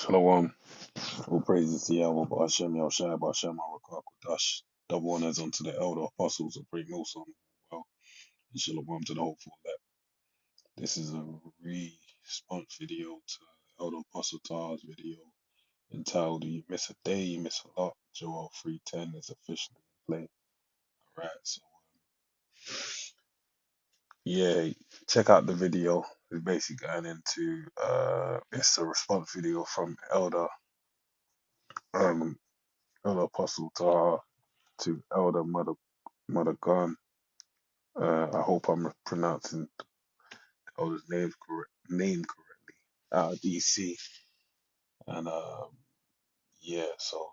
Shalom. All praises to Yahweh, Ba'ashem, Yahushua, Ba'ashem, Harakak, double honors unto the elder apostles of Great Millstone. Well, and shalom to the hopeful that this is a response video to Elder Apostle Tah's video entitled You Miss a Day, You Miss a Lot. Joel 3:10 is officially in play. Alright, so yeah, check out the video. It's basically going into it's a response video from um Elder Apostle Tah to Elder Mother Gun. I hope I'm pronouncing the elder's name correctly. DC, and yeah. So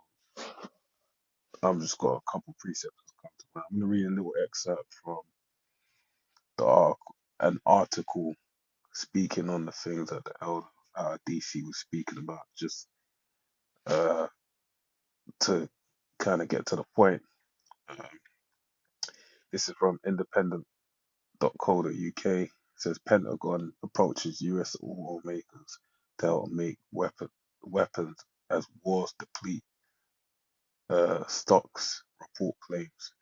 I'm just got a couple precepts to come to mind. I'm gonna read a little excerpt from an article speaking on the things that the elder DC was speaking about, just uh, to kind of get to the point. Um, this is from independent.co.uk. It says Pentagon approaches US automakers to help make weapons as wars deplete stocks, report claims.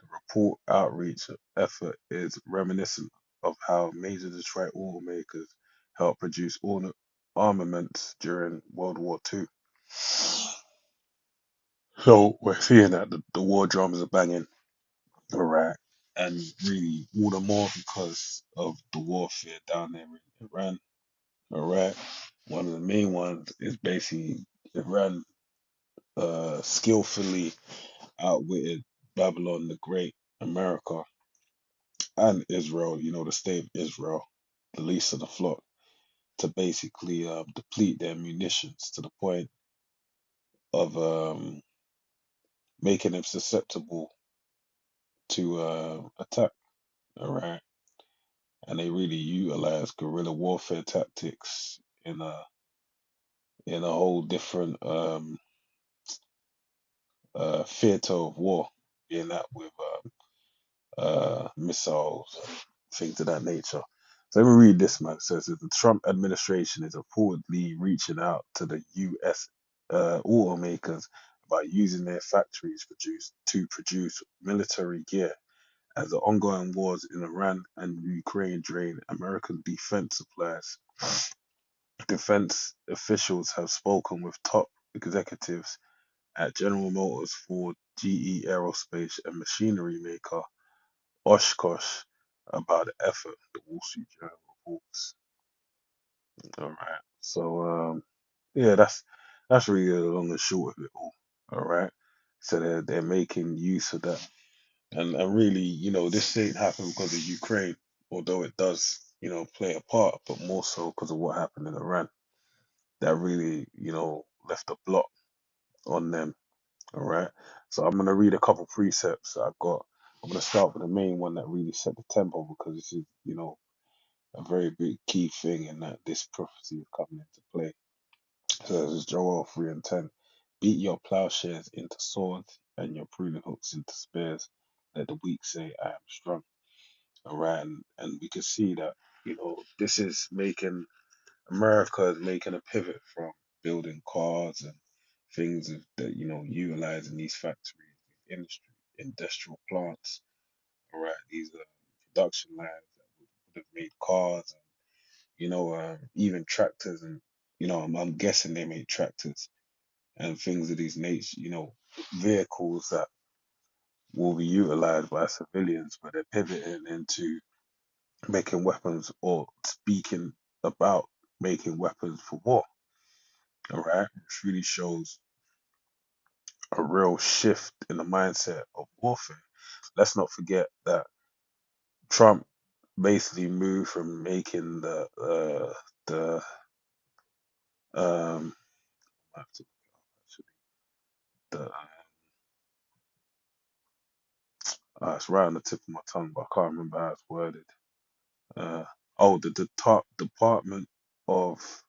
The report outreach effort is reminiscent of how major Detroit automakers helped produce armaments during World War II. So we're seeing that the war drums are banging, right? And really all the more because of the warfare down there in Iran. All right. One of the main ones is basically Iran skillfully outwitted Babylon the Great, America, and Israel, the state of Israel, the least of the flock, to basically deplete their munitions to the point of making them susceptible to attack. All right. And they really utilize guerrilla warfare tactics in a whole different theater of war, being that with missiles, things of that nature. So let me read this, man. It says that the Trump administration is reportedly reaching out to the U.S. Automakers about using their factories to produce military gear as the ongoing wars in Iran and Ukraine drain American defense supplies. Defense officials have spoken with top executives at General Motors, Ford, GE Aerospace, and machinery maker Oshkosh about the effort, the Wall Street Journal reports. All right. So yeah, that's really the long and short of it all. All right. So they're making use of that. And really, this ain't happened because of Ukraine, although it does, play a part, but more so because of what happened in Iran. That really, left a blot on them. All right. So I'm gonna read a couple precepts that I've got. I'm gonna start with the main one that really set the tempo because this is, a very big key thing in that this prophecy is coming into play. So this is Joel 3:10. Beat your plowshares into swords and your pruning hooks into spears. Let the weak say, I am strong. All right, and we can see that, this is making America is making a pivot from building cars and things that, utilizing these factories, industry, industrial plants. All right, these are production lines that would have made cars, even tractors, and I'm guessing they made tractors and things of these nature, vehicles that will be utilized by civilians, but they're pivoting into making weapons or speaking about making weapons for war. All right, which really shows a real shift in the mindset of warfare. Let's not forget that Trump basically moved from making the I have to- the it's right on the tip of my tongue, but I can't remember how it's worded. Uh, the Department of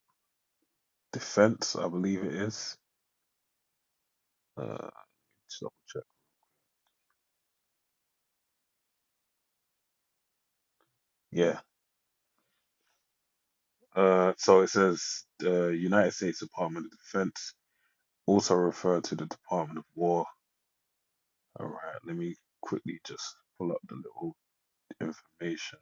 Defense, I believe it is. Just double check. Yeah, So it says the United States Department of Defense, also referred to the Department of War. All right, let me quickly just pull up the little information.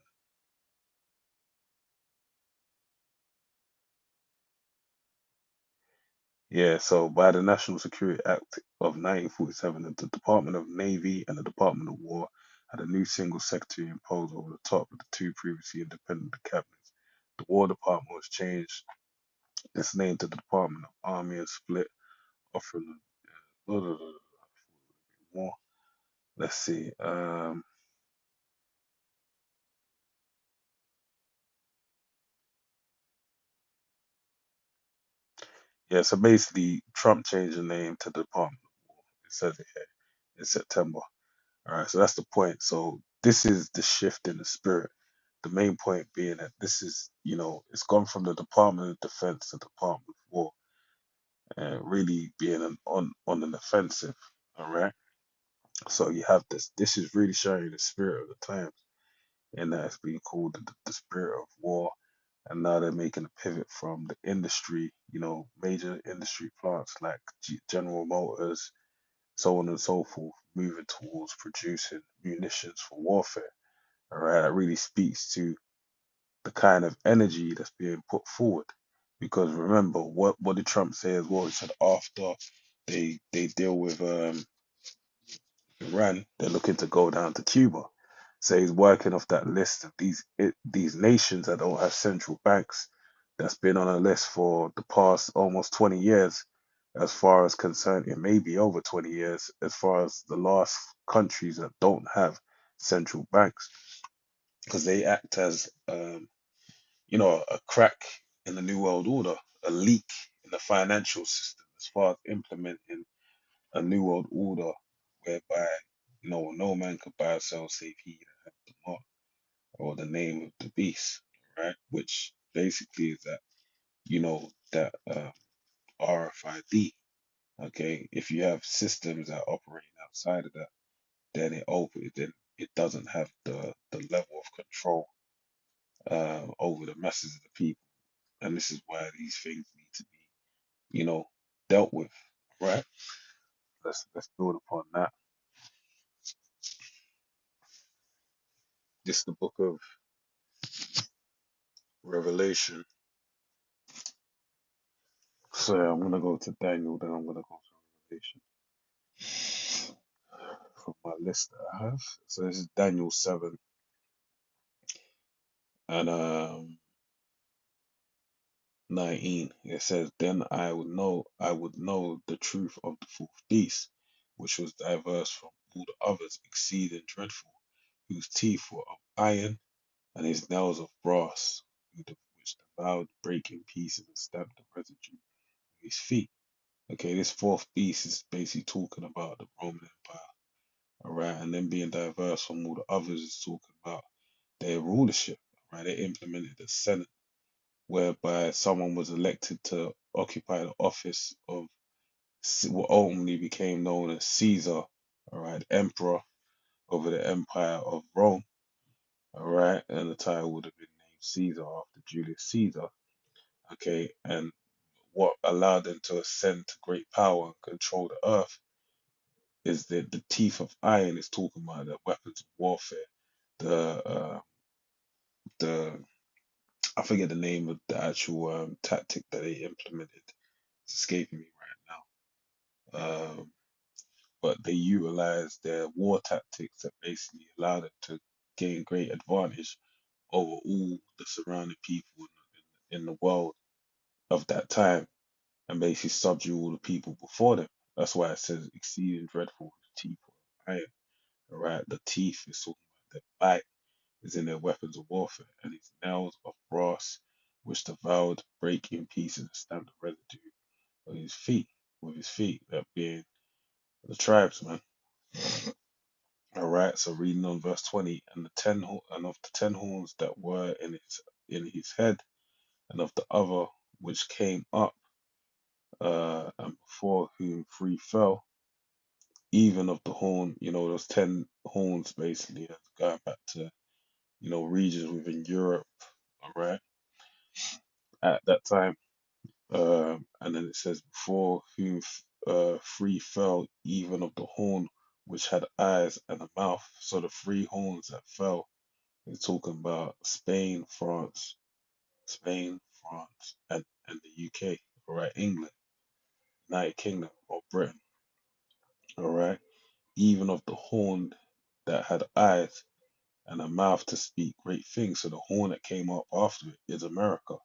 Yeah, so by the National Security Act of 1947, the Department of Navy and the Department of War had a new single secretary imposed over the top of the two previously independent cabinets. The War Department was changed its name to the Department of Army and split, offering more. Let's see. Yeah, so basically, Trump changed the name to the Department of War. It says it here in September. All right, so that's the point. So this is the shift in the spirit. The main point being that this is, it's gone from the Department of Defense to the Department of War, and really being on an offensive. All right, so you have this. This is really showing the spirit of the times, and that it's being called the spirit of war. And now they're making a pivot from the industry, major industry plants like General Motors, so on and so forth, moving towards producing munitions for warfare. All right, that really speaks to the kind of energy that's being put forward. Because remember, what did Trump say as well? He said after they deal with Iran, they're looking to go down to Cuba. So he's working off that list of these nations that don't have central banks. That's been on a list for the past almost 20 years, as far as concerned. It may be over 20 years, as far as the last countries that don't have central banks, because they act as a crack in the new world order, a leak in the financial system, as far as implementing a new world order whereby no man could buy or sell save he that have the mark or the name of the beast, right? Which basically is that RFID. Okay, if you have systems that operate outside of that, then it doesn't have the level of control over the masses of the people, and this is why these things need to be dealt with, right? Let's build upon that. This is the book of Revelation. So I'm gonna go to Daniel, then I'm gonna go to Revelation from my list that I have. So this is Daniel 7 and 19. It says, "Then I would know the truth of the fourth beast, which was diverse from all the others, exceeding dreadful, whose teeth were of iron, and his nails of brass, which devoured, brake in pieces, and stamped the residue with his feet." Okay, this fourth beast is basically talking about the Roman Empire, alright, and then being diverse from all the others is talking about their rulership, right? They implemented the Senate, whereby someone was elected to occupy the office of what ultimately became known as Caesar, alright, emperor over the empire of Rome, alright, and the title would have been named Caesar after Julius Caesar, okay, and what allowed them to ascend to great power and control the earth is that the teeth of iron is talking about the weapons of warfare, the the I forget the name of the actual tactic that they implemented. It's escaping me right now. But they utilized their war tactics that basically allowed them to gain great advantage over all the surrounding people in the world of that time and basically subdue all the people before them. That's why it says exceeding dreadful teeth of iron. Right? The teeth is talking about the bite is in their weapons of warfare, and his nails of brass, which devoured, break in pieces, and stamped the residue of his feet with his feet, that being the tribesmen. All right, so reading on verse 20, and of the 10 horns that were in his head, and of the other which came up, and before whom three fell, even of the horn, those 10 horns basically, going back to regions within Europe, all right, at that time. And then it says, before whom three fell, even of the horn which had eyes and a mouth. So the three horns that fell, they're talking about Spain, France, and the UK, all right, England, United Kingdom, or Britain, all right, even of the horn that had eyes and a mouth to speak great things. So the horn that came up after it is America,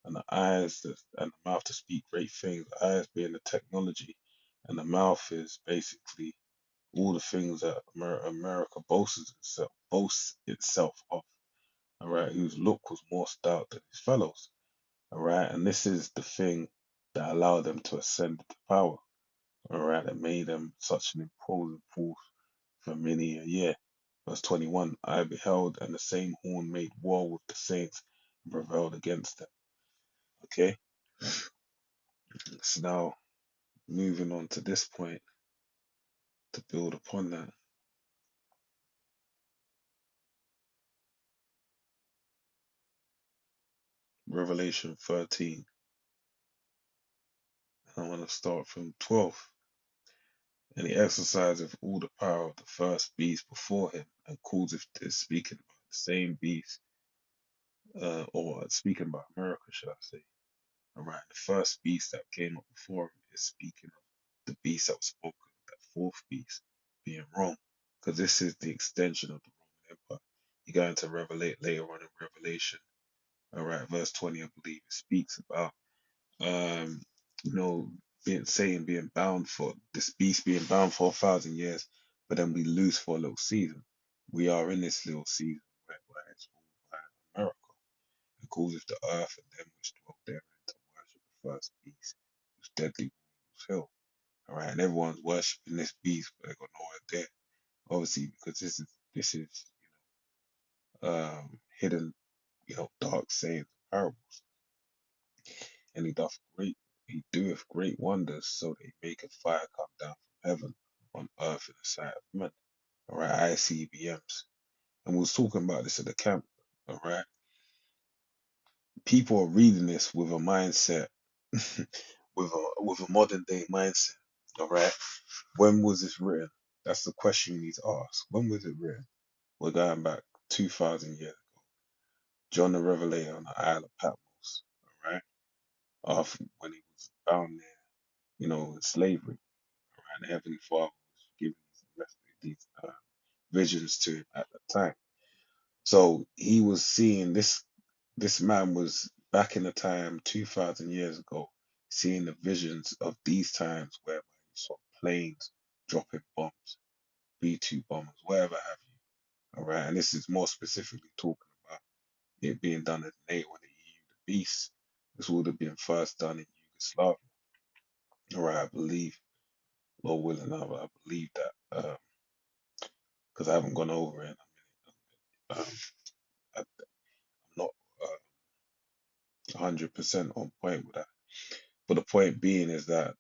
and the eyes and the mouth to speak great things. The eyes being the technology, and the mouth is basically all the things that America boasts itself of. All right, whose look was more stout than his fellows. All right, and this is the thing that allowed them to ascend to power. All right, that made them such an imposing force for many a year. Verse 21, I beheld, and the same horn made war with the saints and prevailed against them. Okay, so now moving on to this point to build upon that, Revelation 13. I want to start from 12. And he exerciseth all the power of the first beast before him, and causeth this, speaking about the same beast, or speaking about America, should I say. Alright, the first beast that came up before him is speaking of the beast that was spoken, that fourth beast, being Rome, because this is the extension of the Roman Empire. You go into Revelate later on in Revelation, alright, verse 20, I believe, it speaks about um, Satan being bound for this beast being bound for 1,000 years, but then we lose for a little season. We are in this little season where it's ruled by America, and causeth the earth and them which dwell therein to worship the first beast, whose deadly wound was healed. All right, and everyone's worshiping this beast, but they got nowhere there, obviously, because this is hidden, dark sayings, parables, and he doeth great wonders, so that he maketh fire come down from heaven on earth in the sight of men. All right, ICBMs. And we was talking about this at the camp. All right, people are reading this with a mindset, with a modern day mindset. All right, when was this written? That's the question you need to ask. When was it written? We're going back 2,000 years. John the Revelator on the Isle of Patmos. All right, after when he was bound there, in slavery. And the Heavenly Father was giving these visions to him at the time. So he was seeing this. This man was back in the time 2,000 years ago, seeing the visions of these times whereby he saw planes dropping bombs, B-2 bombers, whatever have you. All right, and this is more specifically talking about it being done at NATO and the EU, the beast. This would have been first done in Yugoslavia. All right, I believe, Lord willing, I believe that because I haven't gone over it. Um, I'm not 100% on point with that. But the point being is that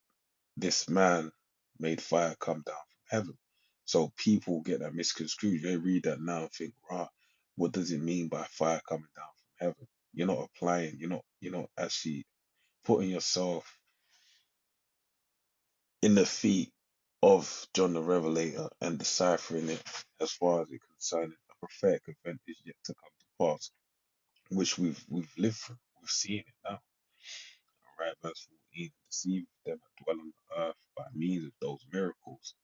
this man made fire come down from heaven. So people get that misconstrued. They read that now and think, "Rah, what does it mean by fire coming down from heaven?" You're not applying. You're not actually putting yourself in the feet of John the Revelator and deciphering it as far as it concerns a prophetic event is yet to come to pass, which we've lived through. We've seen it now. Right, verse 14, deceive them that dwell on the earth by means of those miracles,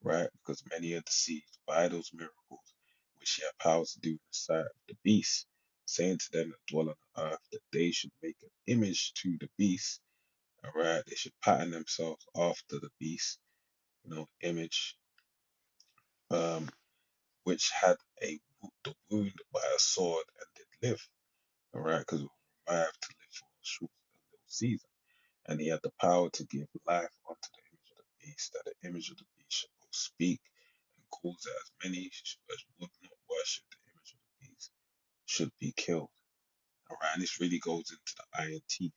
right? Because many are deceived by those miracles, which he had power to do in the sight of the beast, saying to them that dwell on the earth that they should make an image to the beast, all right? They should pattern themselves after the beast, image, um, which had the wound by a sword and did live, all right? Because it was revived to live for a short little season. And he had the power to give life unto the image of the beast, that the image of the beast should both speak and cause that as many as would not worship the image of the beast should be killed. All right, and this really goes into the iron teeth.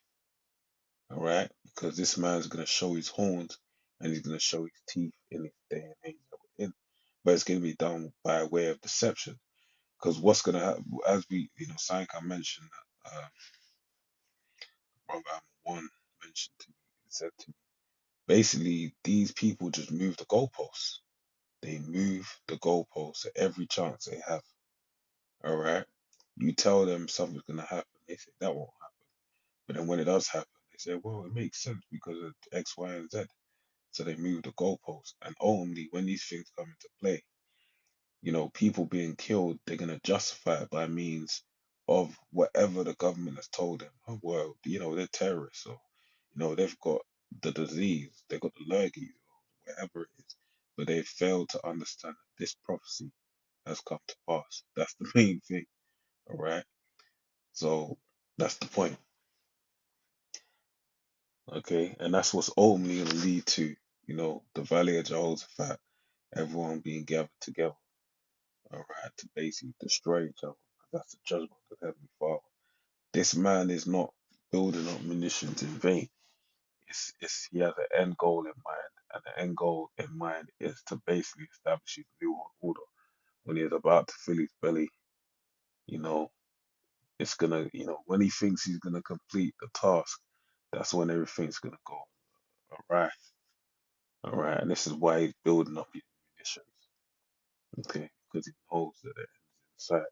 All right, because this man's gonna show his horns and he's gonna show his teeth in this day and age that we're in. But it's gonna be done by way of deception. Because what's gonna happen, as Sanka mentioned, one mentioned to me, he said to me, basically, these people just move the goalposts. They move the goalposts at every chance they have. All right. You tell them something's gonna happen, they say that won't happen. But then when it does happen, they say, well, it makes sense because of X, Y, and Z. So they move the goalposts. And ultimately, when these things come into play, people being killed, they're going to justify it by means of whatever the government has told them. Oh, well, they're terrorists, or, they've got the disease, they've got the lurgy, or whatever it is. But they failed to understand that this prophecy has come to pass. That's the main thing, all right? So that's the point, okay? And that's what's ultimately going to lead to, the Valley of Jehoshaphat, everyone being gathered together, all right, to basically destroy each other. That's the judgment of the Heavenly Father. This man is not building up munitions in vain. It's he has an end goal in mind, and the end goal in mind is to basically establish his new world order. When he's about to fill his belly, you know, it's gonna, when he thinks he's gonna complete the task, that's when everything's gonna go all right, and this is why he's building up his munitions, okay, because he knows that it ends inside,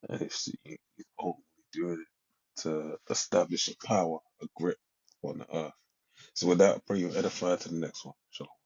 and he's only doing it to establish a power, a grip on the earth. So with that, I pray you edify to the next one. Shalom.